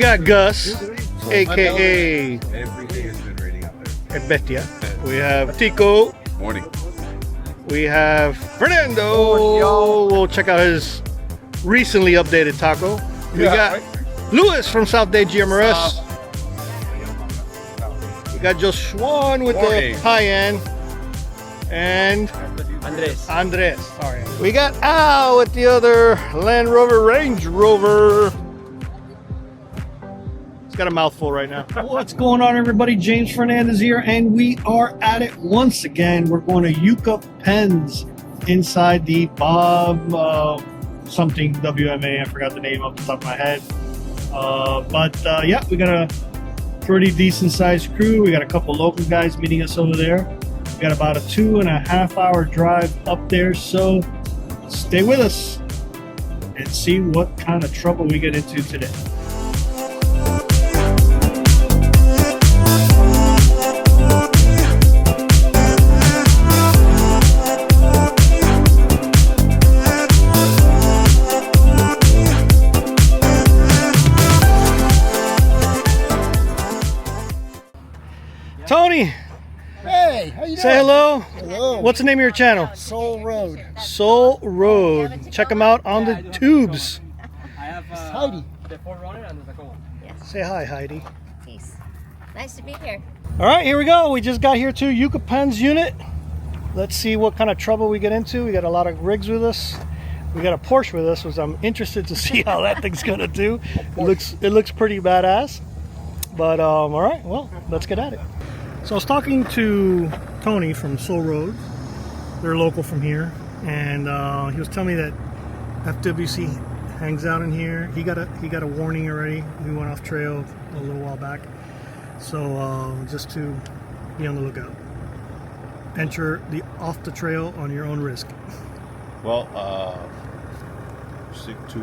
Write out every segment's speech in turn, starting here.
got Gus, aka Everything has been raining out there. Bestia. We have Tico. Morning. We have Fernando. We'll check out his recently updated taco. We got Louis from South Day GMRS. We got Joshua with the high end. And Andres. Sorry. We got Al with the other Land Rover Range Rover. He's got a mouthful right now. What's going on, everybody? James Fernandez here, and we are at it once again. We're going to Yucca Pens inside the Bob something WMA. I forgot the name off the top of my head. Yeah, we got a pretty decent sized crew. We got a couple local guys meeting us over there. We got about a 2.5 hour drive up there, so stay with us and see what kind of trouble we get into today. Tony! Hey, how you doing? Say hello. Hello. What's the name of your channel? Soul Road. Soul Road. Check them out on the tubes. Heidi. Say hi, Heidi. Peace. Nice to be here. All right, here we go. We just got here to Yucca Pens Unit. Let's see what kind of trouble we get into. We got a lot of rigs with us. We got a Porsche with us, which I'm interested to see how that thing's gonna do. It looks pretty badass. But all right, well, let's get at it. So I was talking to Tony from Soul Road. They're local from here, and he was telling me that FWC hangs out in here. He got a warning already. We went off trail a little while back, so just to be on the lookout. Enter off the trail on your own risk. Well, stick to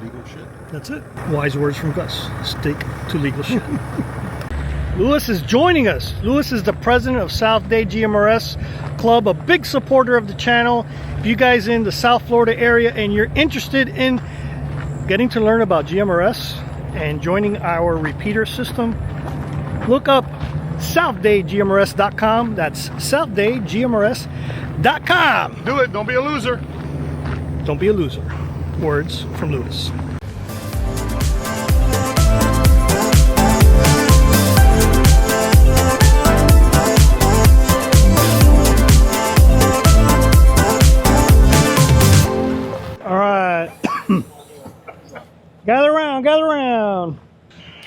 legal shit. That's it. Wise words from Gus. Stick to legal shit. Louis is joining us. Louis is the president of South Day GMRS Club, a big supporter of the channel. If you guys in the South Florida area and you're interested in getting to learn about GMRS and joining our repeater system, look up southdayGMRS.com. That's southdayGMRS.com. Do it. Don't be a loser. Don't be a loser. Words from Louis. Gather around.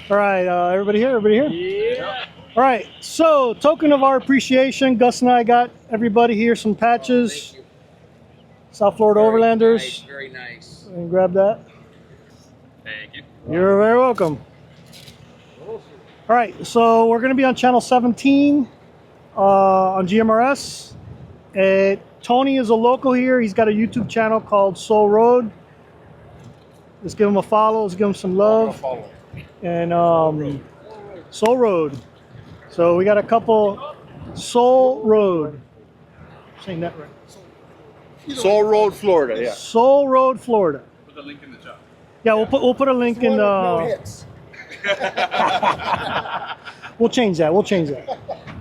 All right, everybody here? Yeah. All right, so token of our appreciation, Gus and I got everybody here some patches. South Florida Overlanders. Very nice. And grab that. Thank you. You're very welcome. All right, so we're going to be on channel 17 on GMRS. Tony is a local here. He's got a YouTube channel called Soul Road. Let's give him a follow. Let's give him some love. And Soul Road. So we got a couple Soul Road. I'm saying that right. Soul Road, Florida. Yeah. Soul Road, Florida. Put the link in the chat. Yeah, we'll put a link in. No hits. We'll change that.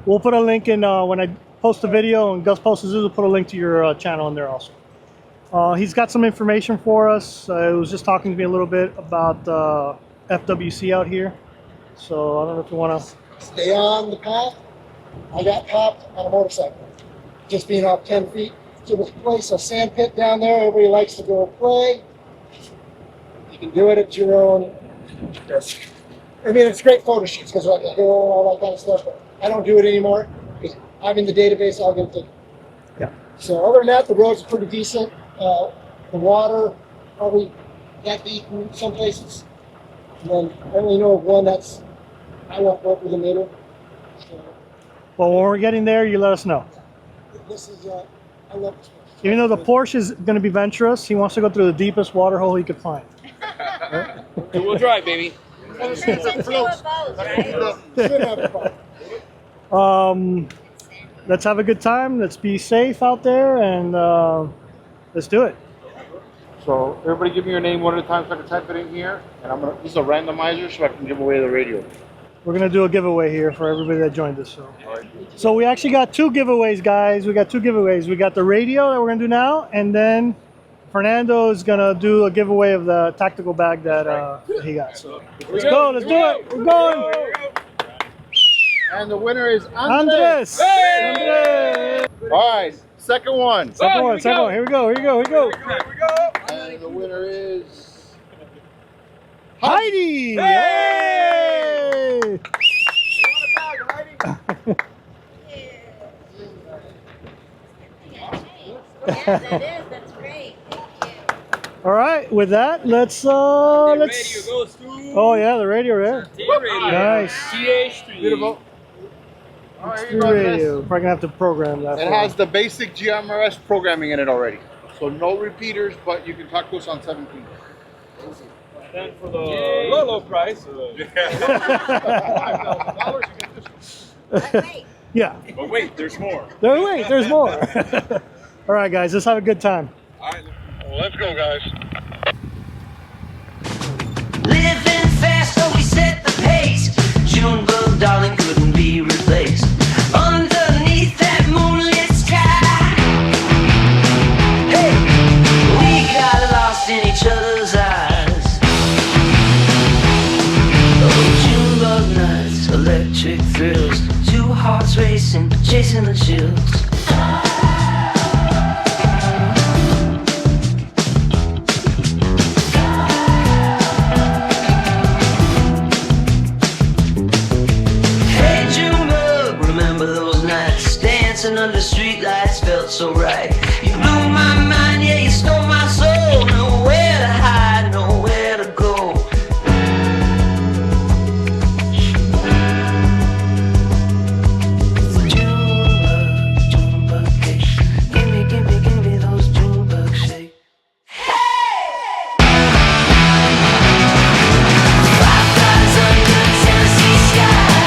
We'll put a link in when I post the video and Gus posts his. We'll put a link to your channel in there also. He's got some information for us. He was just talking to me a little bit about FWC out here. So I don't know if you want to... Stay on the path. I got popped on a motorcycle. Just being off 10 feet. So this place, a sand pit down there, everybody likes to go play. You can do it at your own risk. I mean, it's great photo shoots because I can go and all that kind of stuff, but I don't do it anymore because I'm in the database, I'll get it. Yeah. So other than that, the roads are pretty decent. The water, probably that deep in some places. And then I only know of one that's, I won't work with a meter. So, Well, when we're getting there, you let us know. this is, I love this place. Even though the Porsche is going to be venturous, he wants to go through the deepest water hole he could find. Two-wheel drive, baby. It turns into a boat, right? Should have a problem. Let's have a good time. Let's be safe out there, and let's do it. So everybody give me your name one at a time so I can type it in here. And this is a randomizer so I can give away the radio. We're gonna do a giveaway here for everybody that joined us. So we actually got 2 giveaways, guys. We got 2 giveaways. We got the radio that we're gonna do now, and then Fernando is gonna do a giveaway of the tactical bag that he got. So let's go. Let's do it. We're going. And the winner is Andres. Andres. All right, second one. Second one. Second one. Here we go. Here we go. Here we go. And the winner is Heidi. Hey! Yeah, that is. That's great. Thank you. All right. With that, let's. Radio goes to Oh yeah, the radio, right? radio. Nice. TH3. beautiful. All right, here you The go, Andres. radio. Probably gonna have to program that. It has the basic GMRS programming in it already. So no repeaters, but you can talk to us on 17. Then for the low price, $5,000, you get this Wait. Yeah. one. But wait, there's more. Wait, there's more. All right, guys, let's have a good time. All right. Well, let's go, guys. Living fast, so we set the pace. Junebug, darling, couldn't be replaced. Underneath that moonlit sky, hey, we got lost in each other's eyes. Oh, Junebug nights, electric thrills, 2 hearts racing, chasing the chills. Under streetlights felt so right. You blew my mind, yeah, you stole my soul. Nowhere to hide, nowhere to go. Junebug cake. Give me those Junebug shake. Fireflies under Tennessee skies.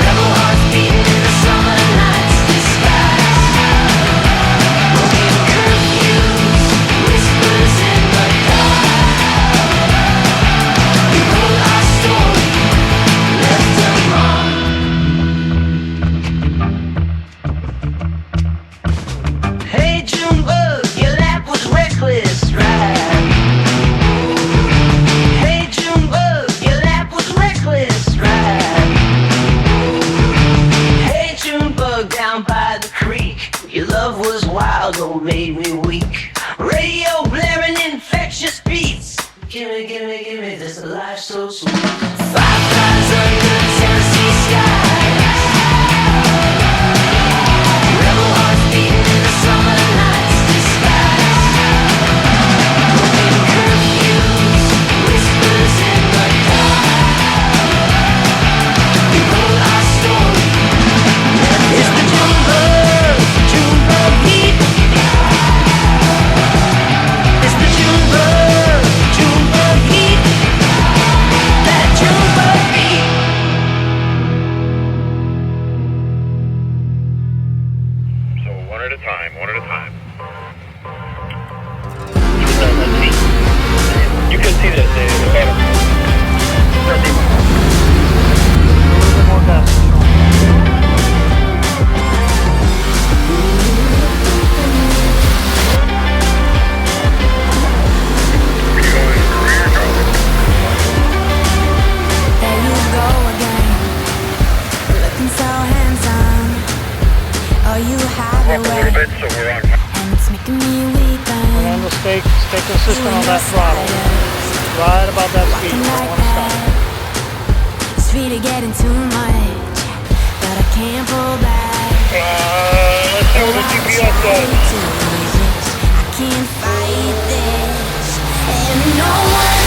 Rebel hearts beating in the summer night's disguise. Broken curfews, whispers in the dark. We wrote our story, left a mark. Hey Junebug, your lap was reckless, right? Hey Junebug, your lap was reckless, right? Hey Junebug, down by the creek, your love was wild, oh made me weak. Radio blaring infectious beats. Give me this life so sweet. Fireflies under Tennessee skies. Rebel hearts beating in the summer night's disguise. Broken curfews, whispers in the dark. We wrote our story. It's the Junebug heat. It's the Junebug heat. That Junebug beat. So one at a time, one at a time. You can see that the A little bit more gas. There you go again, looking so handsome. Oh, you have a way, so we're on. and it's making me weaken. Fernando, stay consistent on that throttle. Right about that speed. You don't want to stop. It's really getting too much, but I can't pull back. Let's see what the GPS does. I can't fight this, and no one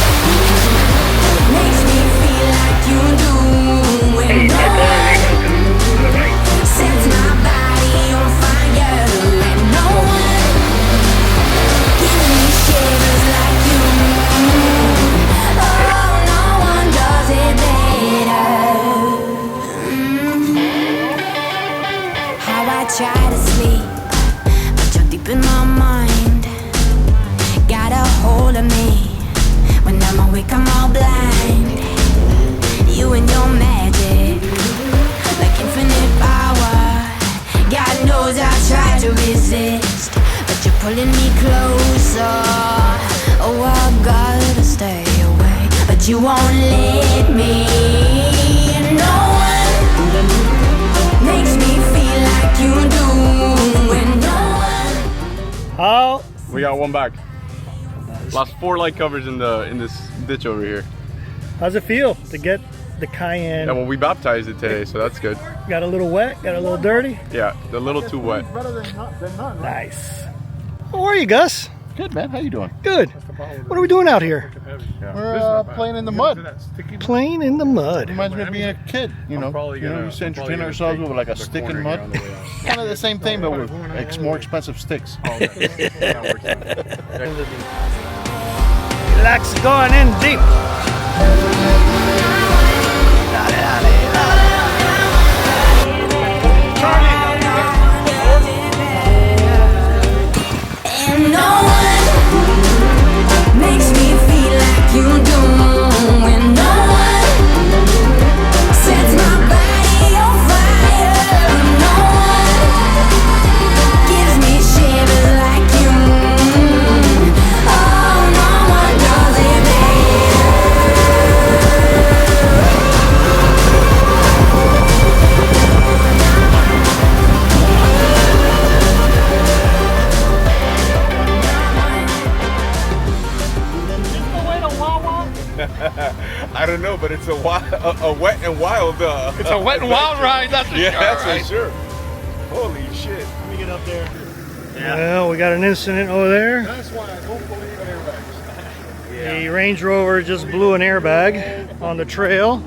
makes me feel like you do. When no one sets my body on fire, and no one gives me shivers like you. Oh, no one does it better. How I try to sleep, but you're deep in my mind. awake, I'm all blind. You and your magic, like infinite power. God knows I tried to resist, but you're pulling me closer. Oh, I gotta stay away, but you won't let me. No one makes me feel like you do, and no one. How? We got one back. Lost 4 light covers in this ditch over here. How's it feel to get the Cayenne? Yeah, well, we baptized it today, so that's good. Got a little wet, got a little dirty. Yeah, a little too wet. Better than none. Right? Nice. How are you, Gus? Good, man. How you doing? Good. What are we doing out here? We're playing in the mud. Playing in the mud. Reminds me of being a kid. You know, we used to entertain ourselves with like a stick in mud. Kind of the same thing, but with more expensive sticks. Relax, going in deep. And no one makes me feel like you do, and no one sets my body on fire. No one gives me shivers like you. Oh, no one does it I don't know, but it's a wet and wild. It's a wet and wild ride, that's for yeah, sure. that's right? for sure. Holy shit! Let me get up there. Yeah. Well, we got an incident over there. That's why I don't believe in airbags. The Range Rover just blew an airbag on the trail.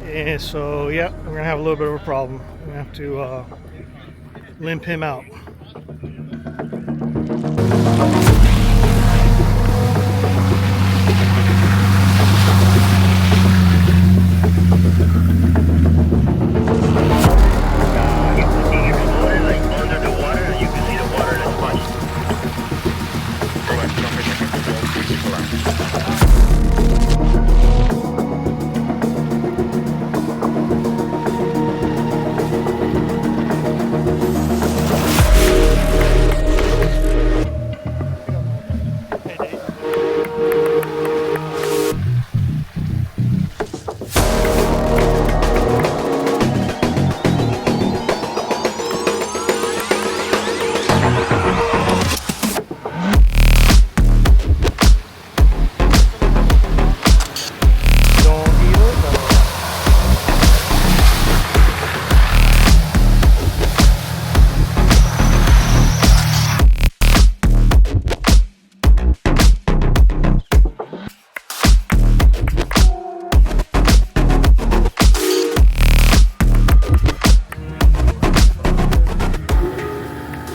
And so, yeah, we're gonna have a little bit of a problem. We're gonna have to limp him out.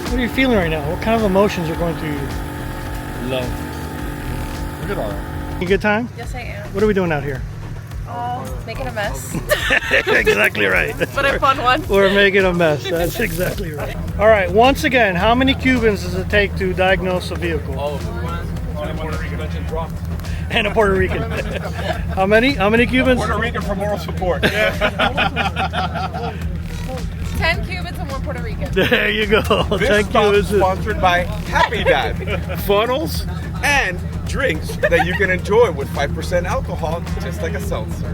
What are you feeling right now? What kind of emotions are going through you? Love. Look at all that. You good time? Yes, I am. What are we doing out here? Making a mess, Exactly right. but a fun one. We're making a mess. That's exactly right. All right, once again, how many Cubans does it take to diagnose a vehicle? All of them. And a Puerto Rican. How many? How many Cubans? Puerto Rican for moral support. 10 Cubans and 1 Puerto Rican. There you go. This Thank stop you. sponsored by Happy Dad. Funnels and drinks that you can enjoy with 5% alcohol, just like a seltzer.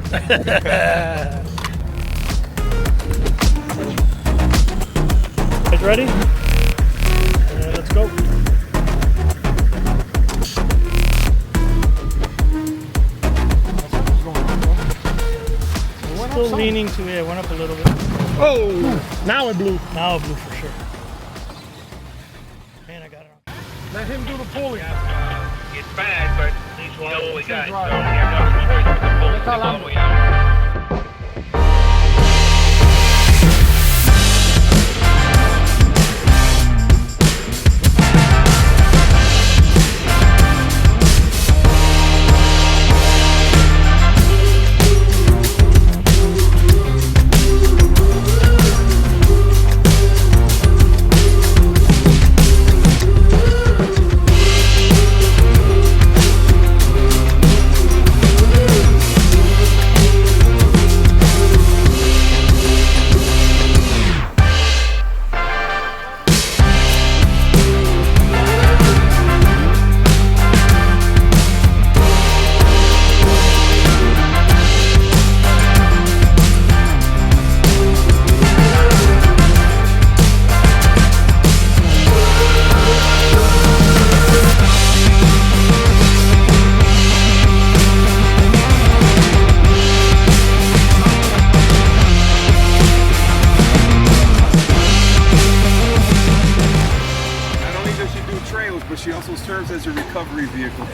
Guys ready? Let's go. Still leaning to, yeah, went up a little bit. Oh! Now it blew. Now it blew for sure. Man, I got it on. Let him do the pulling. It's bad, but you know what we got. So you have no choice but to pull it all the way out. serves as a recovery vehicle.